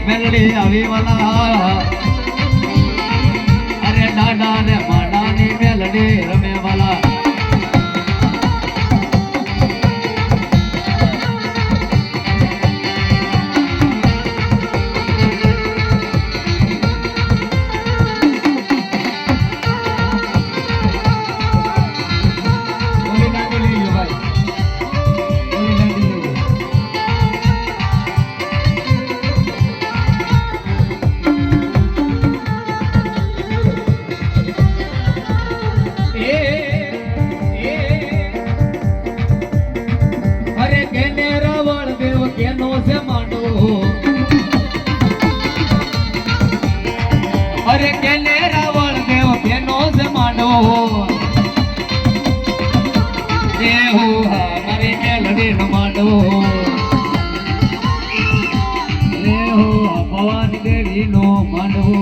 મેલડી આવી વાલા અરે દાદા ને માડાની મેલડી રમે વાલા અરે કેને રાવણ દેવ કેનો જમાનો એ હો મારી મેલડી નો માંડો એ હો ભવાની દેવી નો માંડવો